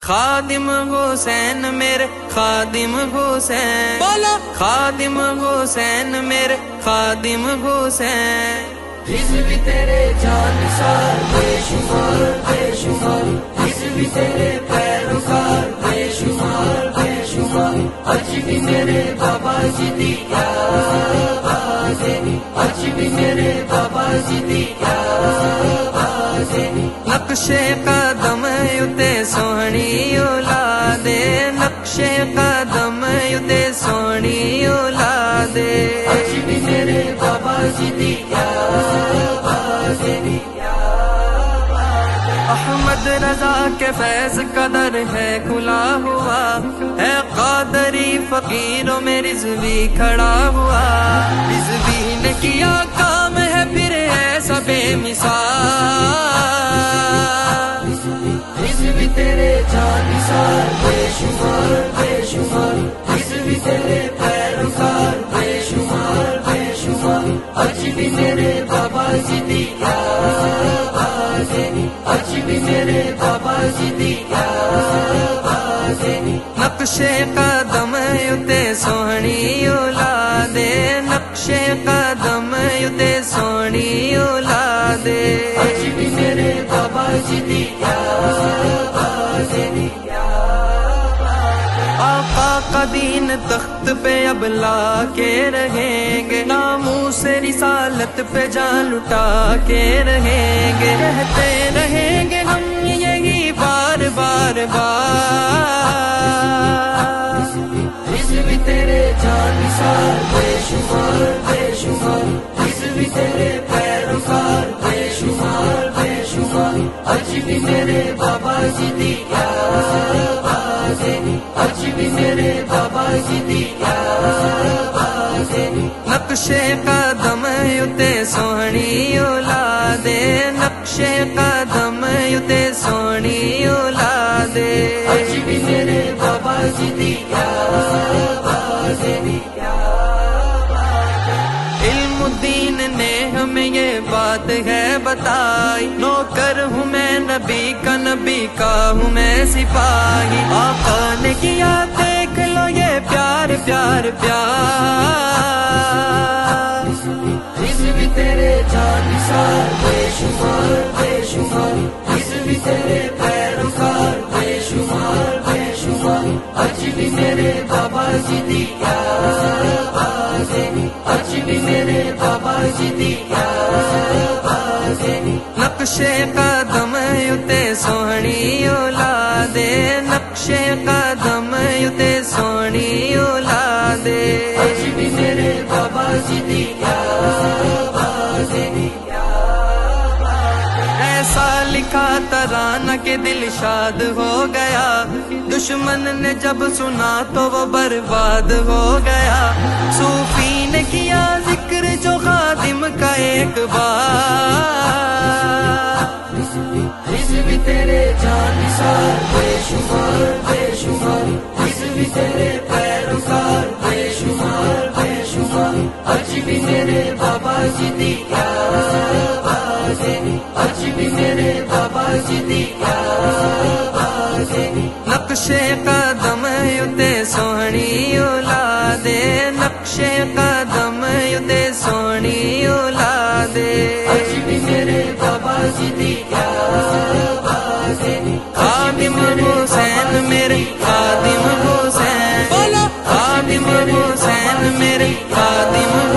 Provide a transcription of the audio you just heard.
خادم حسین میرے خادم حسین، بولا خادم حسین میرے خادم حسین، حزب تیرے جانثار بے شمار بے شمار، حزب تیرے پیروکار بے شمار بے شمار، آج بھی میرے بابا جی دی کیا باتیں، آج بھی میرے بابا جی دی کیا باتیں، نقشے قدم یوتے سونی اولادے، نقشے قدم یوتے سونی اولادے، آج بھی میرے بابا جی دی کیا باتیں، احمد رضا کے فیض قدر ہے کھلا ہوا، ہے قادری فقیروں میں رضوی کھڑا ہوا، رضوی نے کیا کام ہے پھر ایسا بے مثال، حزب تیرے جانثار بے شمار بے شمار، حزب تیرے پیروکار بے شمار بے شمار، آج بھی میرے بابا جی دی کیا باتیں، آج بھی میرے بابا جی دی کیا باتیں، نقشے قدم یوتے سونی اولادے، نقشے قدم یوتے سونی اولادے، آج بھی میرے بابا جی دی کیا باتیں، آقا کا دین تخت پہ اب لا کے رہیں گے، ناموس رسالت پہ جان لٹا کے رہیں گے، کہتے رہیں گے ہم یہی بار بار بار، حزب تیرے جانثار بے شمار بے شمار، حزب تیرے پیروکار بے شمار بے شمار، آج بھی میرے بابا جی دی کیا باتیں، آج بھی میرے بابا جی دی کیا باتیں، نقشے قدم یوتے سونی اولادے، نقشے قدم یوتے سونی اولادے، آج بھی میرے بابا جی دی کیا باتیں، علم الدین نے ہمیں یہ بات ہے بتائی، نوکر ہوں میں نبی کا، نبی کا ہوں میں سپاہی، آقا نے کیا دیکھ لو یہ پیار پیار پیار، حزب تیرے جانثار بے شمار بے شمار، حزب تیرے پیروکار بے شمار بے شمار، آج بھی میرے بابا جی دی کیا باتیں، آج بھی میرے بابا جی دی کیا باتیں، نقشے قدم یوتے سونی اولادے، نقشے قدم یوتے سونی اولادے، آج بھی میرے بابا جی دی کیا باتیں، ایسا لکھا ترانہ کہ دل شاد ہو گیا، دشمن نے جب سنا تو وہ برباد ہو گیا، صوفی نے کیا ذکر جو خادم کا ایک بار، حزب تیرے جانثار بے شمار بے شمار، حزب تیرے پیروکار بے شمار بے شمار، آج بھی میرے بابا جی دی کیا باتیں، آج بھی میرے بابا جی دی کیا باتیں، نقشے قدم یوتے سونی اولادے، نقشے قدم یوتے سونی اولادے، آج بھی میرے بابا جی دی کیا باتیں، خادم حسین میرے خادم حسین، بولا خادم حسین میرے خادم